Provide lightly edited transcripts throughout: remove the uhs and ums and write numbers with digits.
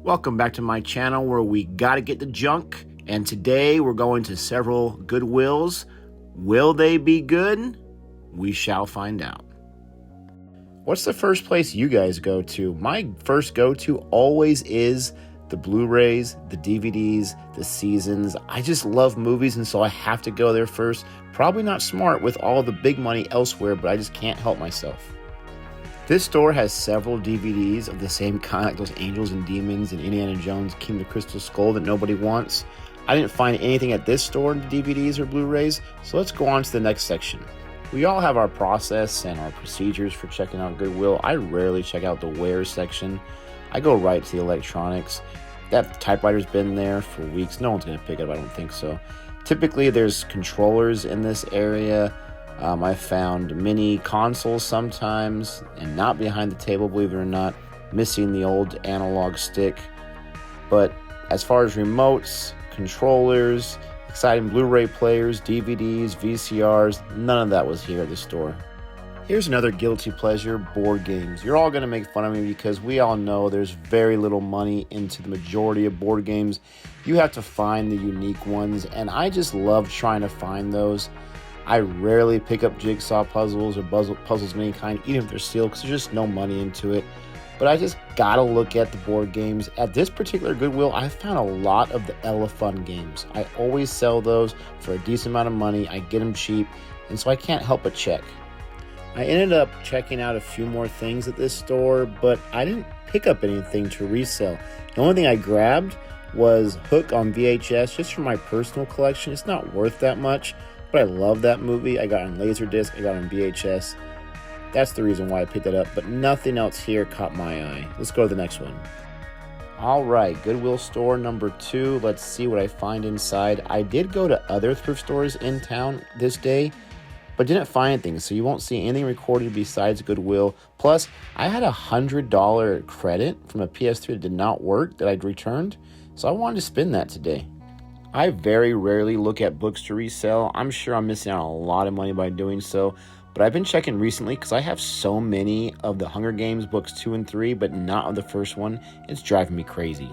Welcome back to my channel where we gotta get the junk, and today we're going to several Goodwills. Will they be good? We shall find out. What's the first place you guys go to? My first go-to always is the Blu-rays, the DVDs, the seasons. I just love movies, and so I have to go there first. Probably not smart with all the big money elsewhere, but I just can't help myself. This store has several DVDs of the same kind, like those Angels and Demons and Indiana Jones, Kingdom of the Crystal Skull that nobody wants. I didn't find anything at this store in the DVDs or Blu-rays, so let's go on to the next section. We all have our process and our procedures for checking out Goodwill. I rarely check out the wares section. I go right to the electronics. That typewriter's been there for weeks. No one's going to pick it up, I don't think so. Typically, there's controllers in this area. I found mini consoles sometimes, and not behind the table, believe it or not, missing the old analog stick. But as far as remotes, controllers, exciting Blu-ray players, DVDs, VCRs, none of that was here at the store. Here's another guilty pleasure, board games. You're all going to make fun of me because we all know there's very little money into the majority of board games. You have to find the unique ones, and I just love trying to find those. I rarely pick up jigsaw puzzles or puzzles of any kind, even if they're sealed, because there's just no money into it. But I just gotta look at the board games. At this particular Goodwill, I found a lot of the Elefun games. I always sell those for a decent amount of money. I get them cheap, and so I can't help but check. I ended up checking out a few more things at this store, but I didn't pick up anything to resell. The only thing I grabbed was Hook on VHS, just for my personal collection. It's not worth that much, but I love that movie. I got it on Laserdisc, I got it on VHS. That's the reason why I picked it up, but nothing else here caught my eye. Let's go to the next one. All right, Goodwill store number 2. Let's see what I find inside. I did go to other thrift stores in town this day, but didn't find anything, so you won't see anything recorded besides Goodwill. Plus, I had a $100 credit from a PS3 that did not work that I'd returned, so I wanted to spend that today. I very rarely look at books to resell. I'm sure I'm missing out on a lot of money by doing so, but I've been checking recently because I have so many of the Hunger Games books 2 and 3, but not of the first one. It's driving me crazy.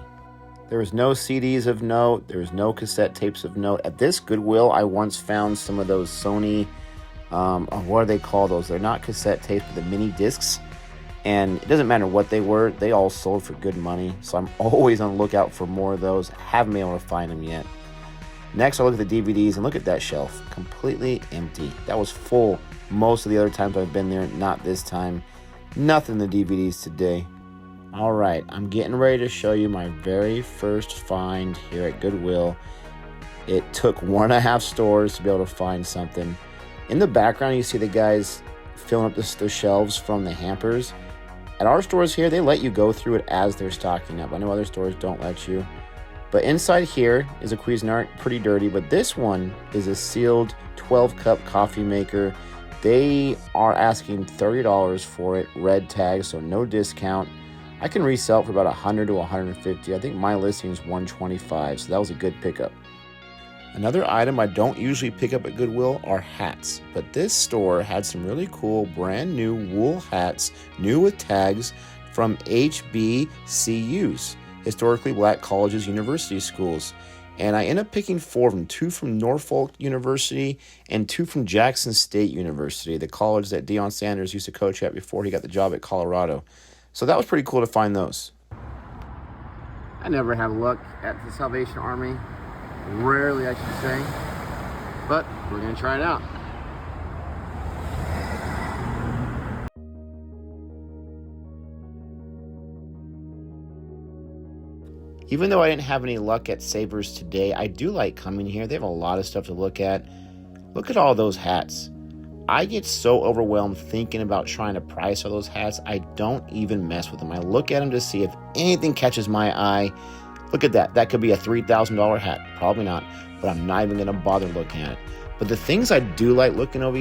There was no CDs of note. There was no cassette tapes of note. At this Goodwill, I once found some of those Sony, what do they call those? They're not cassette tapes, but the mini discs. And it doesn't matter what they were, they all sold for good money. So I'm always on the lookout for more of those. Haven't been able to find them yet. Next, I look at the DVDs, and look at that shelf. Completely empty. That was full most of the other times I've been there, not this time. Nothing in the DVDs today. All right, I'm getting ready to show you my very first find here at Goodwill. It took 1.5 stores to be able to find something. In the background, you see the guys filling up the shelves from the hampers. At our stores here, they let you go through it as they're stocking up. I know other stores don't let you. But inside here is a Cuisinart, pretty dirty, but this one is a sealed 12-cup coffee maker. They are asking $30 for it, red tag, so no discount. I can resell it for about $100 to $150. I think my listing is $125, so that was a good pickup. Another item I don't usually pick up at Goodwill are hats, but this store had some really cool brand new wool hats, new with tags, from HBCUs. Historically Black colleges, university schools. And I ended up picking 4 of them, 2 from Norfolk University and 2 from Jackson State University, the college that Deion Sanders used to coach at before he got the job at Colorado. So that was pretty cool to find those. I never have luck at the Salvation Army. Rarely, I should say. But we're going to try it out. Even though I didn't have any luck at Savers today, I do like coming here. They have a lot of stuff to look at. Look at all those hats. I get so overwhelmed thinking about trying to price all those hats, I don't even mess with them. I look at them to see if anything catches my eye. Look at that. That could be a $3,000 hat. Probably not, but I'm not even going to bother looking at it. But the things I do like looking at over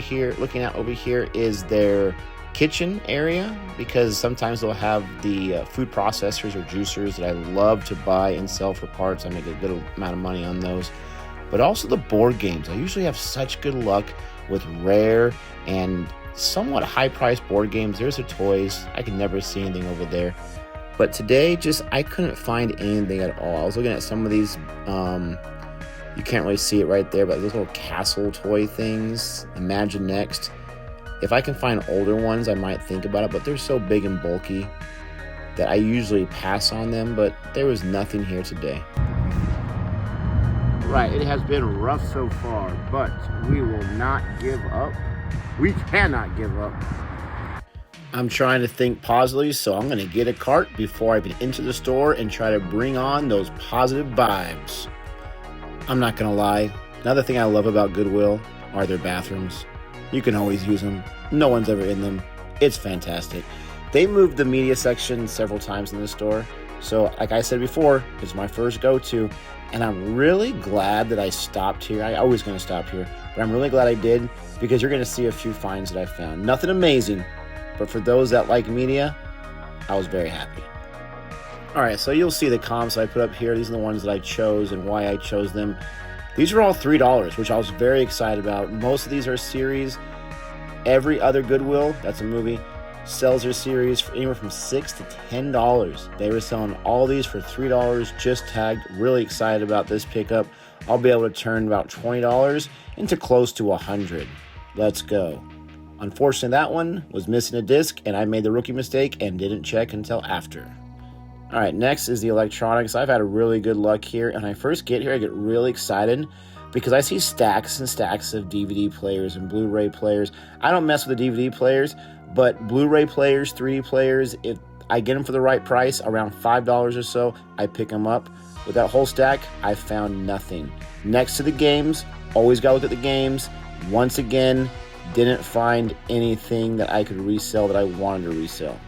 here is their kitchen area, because sometimes they'll have the food processors or juicers that I love to buy and sell for parts. I make a good amount of money on those. But also the board games. I usually have such good luck with rare and somewhat high-priced board games. There's the toys. I can never see anything over there. But today, I couldn't find anything at all. I was looking at some of these, you can't really see it right there, but those little castle toy things, Imagine Next. If I can find older ones, I might think about it, but they're so big and bulky that I usually pass on them, but there was nothing here today. Right, it has been rough so far, but we will not give up. We cannot give up. I'm trying to think positively, so I'm going to get a cart before I even enter the store and try to bring on those positive vibes. I'm not going to lie, another thing I love about Goodwill are their bathrooms. You can always use them. No one's ever in them. It's fantastic. They moved the media section several times in the store, so like I said before, it's my first go-to, and I'm really glad that I stopped here. I'm always going to stop here, but I'm really glad I did, because you're going to see a few finds that I found. Nothing amazing, but for those that like media, I was very happy. All right, so you'll see the comps I put up here. These are the ones that I chose and why I chose them. These are all $3, which I was very excited about. Most of these are series. Every other Goodwill, that's a movie, sells their series for anywhere from $6 to $10. They were selling all these for $3, just tagged. Really excited about this pickup. I'll be able to turn about $20 into close to $100. Let's go. Unfortunately, that one was missing a disc, and I made the rookie mistake and didn't check until after. All right, next is the electronics. I've had a really good luck here, and when I first get here, I get really excited because I see stacks and stacks of DVD players and Blu-ray players. I don't mess with the DVD players, but Blu-ray players, 3D players, if I get them for the right price, around $5 or so, I pick them up. With that whole stack, I found nothing. Next to the games, always gotta look at the games. Once again, didn't find anything that I could resell that I wanted to resell.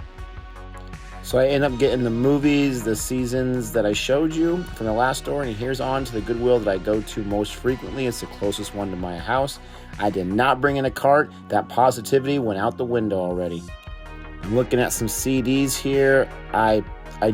So I end up getting the movies, the seasons that I showed you from the last store, and here's on to the Goodwill that I go to most frequently. It's the closest one to my house. I did not bring in a cart. That positivity went out the window already. I'm looking at some CDs here. I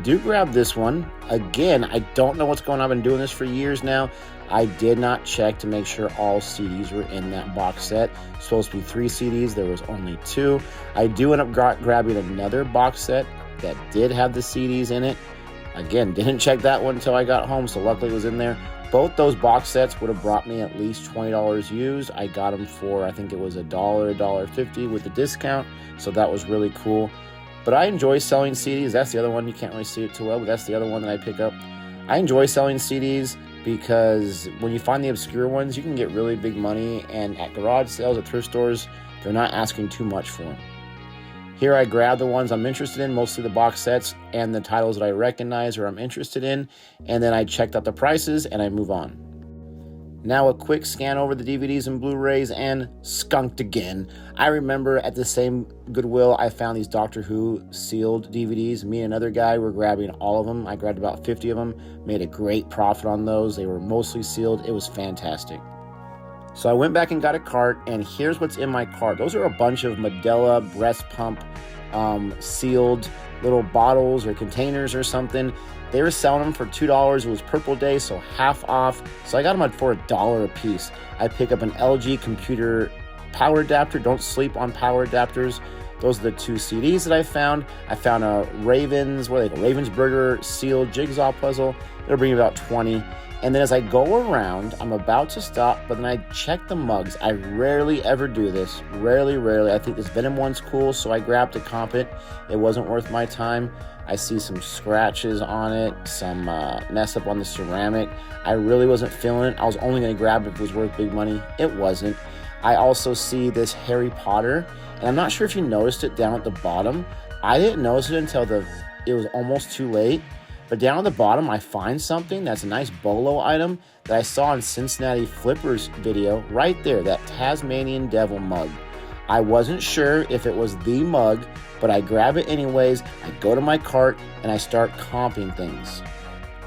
do grab this one. Again, I don't know what's going on. I've been doing this for years now. I did not check to make sure all CDs were in that box set. It's supposed to be 3 CDs. There was only 2. I do end up grabbing another box set that did have the CDs in it. Again, didn't check that one until I got home, so luckily it was in there. Both those box sets would have brought me at least $20 used. I got them for, I think it was $1, $1.50 with the discount, so that was really cool. But I enjoy selling CDs. That's the other one. You can't really see it too well, but that's the other one that I pick up. I enjoy selling CDs because when you find the obscure ones, you can get really big money, and at garage sales, at thrift stores, they're not asking too much for them. Here I grab the ones I'm interested in, mostly the box sets and the titles that I recognize or I'm interested in, and then I checked out the prices and I move on. Now a quick scan over the DVDs and Blu-rays and skunked again. I remember at the same Goodwill I found these Doctor Who sealed DVDs. Me and another guy were grabbing all of them. I grabbed about 50 of them, made a great profit on those. They were mostly sealed. It was fantastic. So I went back and got a cart, and here's what's in my cart. Those are a bunch of Medela breast pump sealed little bottles or containers or something. They were selling them for $2. It was Purple Day, so half off. So I got them for $1 a piece. I pick up an LG computer power adapter. Don't sleep on power adapters. Those are the 2 CDs that I found. I found a Ravensburger sealed jigsaw puzzle. They're bringing about 20. And then as I go around, I'm about to stop, but then I check the mugs. I rarely ever do this. Rarely. I think this Venom one's cool, so I grabbed to comp it. It wasn't worth my time. I see some scratches on it, some mess up on the ceramic. I really wasn't feeling it. I was only going to grab it if it was worth big money. It wasn't. I also see this Harry Potter, and I'm not sure if you noticed it down at the bottom. I didn't notice it until it was almost too late. But down at the bottom, I find something that's a nice bolo item that I saw in Cincinnati Flipper's video right there, that Tasmanian Devil mug. I wasn't sure if it was the mug, but I grab it anyways. I go to my cart and I start comping things.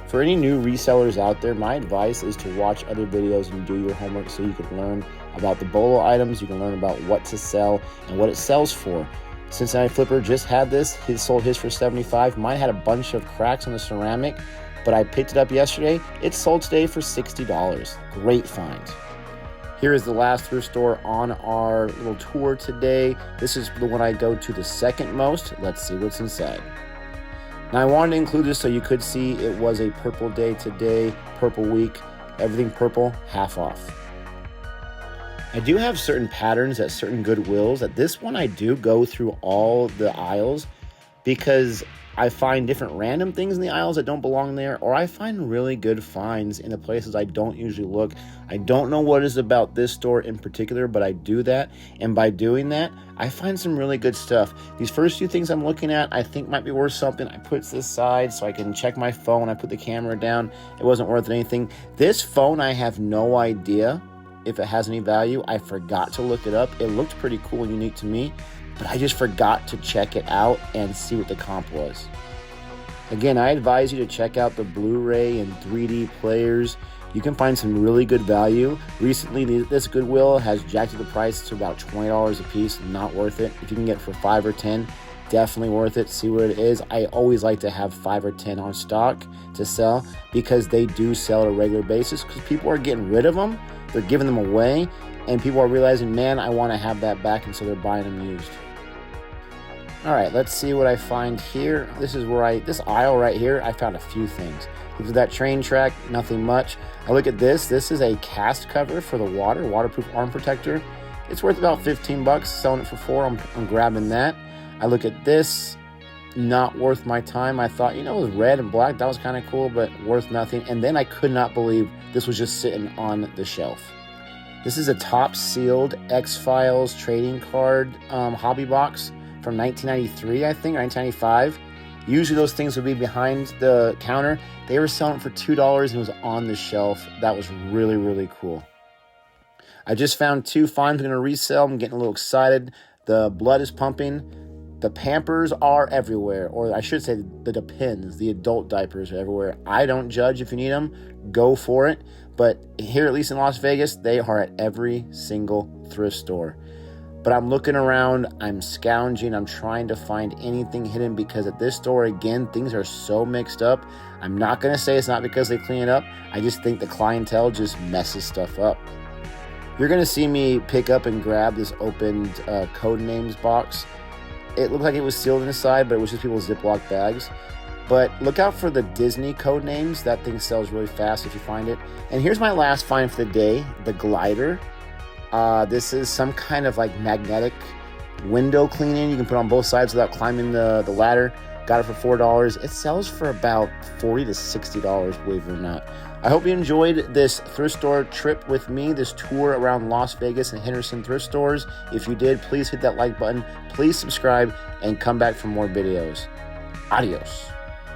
For any new resellers out there, my advice is to watch other videos and do your homework so you can learn about the bolo items, you can learn about what to sell and what it sells for. Cincinnati Flipper just had this. He sold his for $75. Mine had a bunch of cracks on the ceramic, but I picked it up yesterday. It sold today for $60. Great find. Here is the last thrift store on our little tour today. This is the one I go to the second most. Let's see what's inside. Now I wanted to include this so you could see it was a purple day today, purple week, everything purple, half off. I do have certain patterns at certain Goodwills. At this one, I do go through all the aisles because I find different random things in the aisles that don't belong there, or I find really good finds in the places I don't usually look. I don't know what it is about this store in particular, but I do that, and by doing that, I find some really good stuff. These first few things I'm looking at, I think might be worth something. I put this aside so I can check my phone. I put the camera down. It wasn't worth anything. This phone, I have no idea if it has any value. I forgot to look it up. It looked pretty cool and unique to me, but I just forgot to check it out and see what the comp was. Again, I advise you to check out the Blu-ray and 3D players. You can find some really good value. Recently, this Goodwill has jacked up the price to about $20 a piece. Not worth it. If you can get it for 5 or 10, definitely worth it. See what it is. I always like to have 5 or 10 on stock to sell because they do sell on a regular basis because people are getting rid of them. They're giving them away, and people are realizing, man, I want to have that back, and so they're buying them used. All right, let's see what I find here. This aisle right here, I found a few things. Look at that train track, nothing much. I look at this. This is a cast cover for the waterproof arm protector. It's worth about 15 bucks, selling it for 4. I'm grabbing that. I look at this, not worth my time. I thought, it was red and black. That was kind of cool, but worth nothing. And then I could not believe this was just sitting on the shelf. This is a top sealed X-Files trading card hobby box from 1993, I think, or 1995. Usually those things would be behind the counter. They were selling it for $2 and it was on the shelf. That was really, really cool. I just found 2 finds I'm going to resell. I'm getting a little excited. The blood is pumping. The Pampers are everywhere, or I should say the Depends, the adult diapers are everywhere. I don't judge if you need them. Go for it. But here, at least in Las Vegas, they are at every single thrift store. But I'm looking around, I'm scounging, I'm trying to find anything hidden because at this store, again, things are so mixed up. I'm not going to say it's not because they clean it up. I just think the clientele just messes stuff up. You're going to see me pick up and grab this opened code names box. It looked like it was sealed inside, but it was just people's Ziploc bags. But look out for the Disney code names. That thing sells really fast if you find it. And here's my last find for the day, the glider. This is some kind of like magnetic window cleaning. You can put on both sides without climbing the ladder. Got it for $4. It sells for about $40 to $60, believe it or not. I hope you enjoyed this thrift store trip with me, this tour around Las Vegas and Henderson thrift stores. If you did, please hit that like button. Please subscribe and come back for more videos. Adios.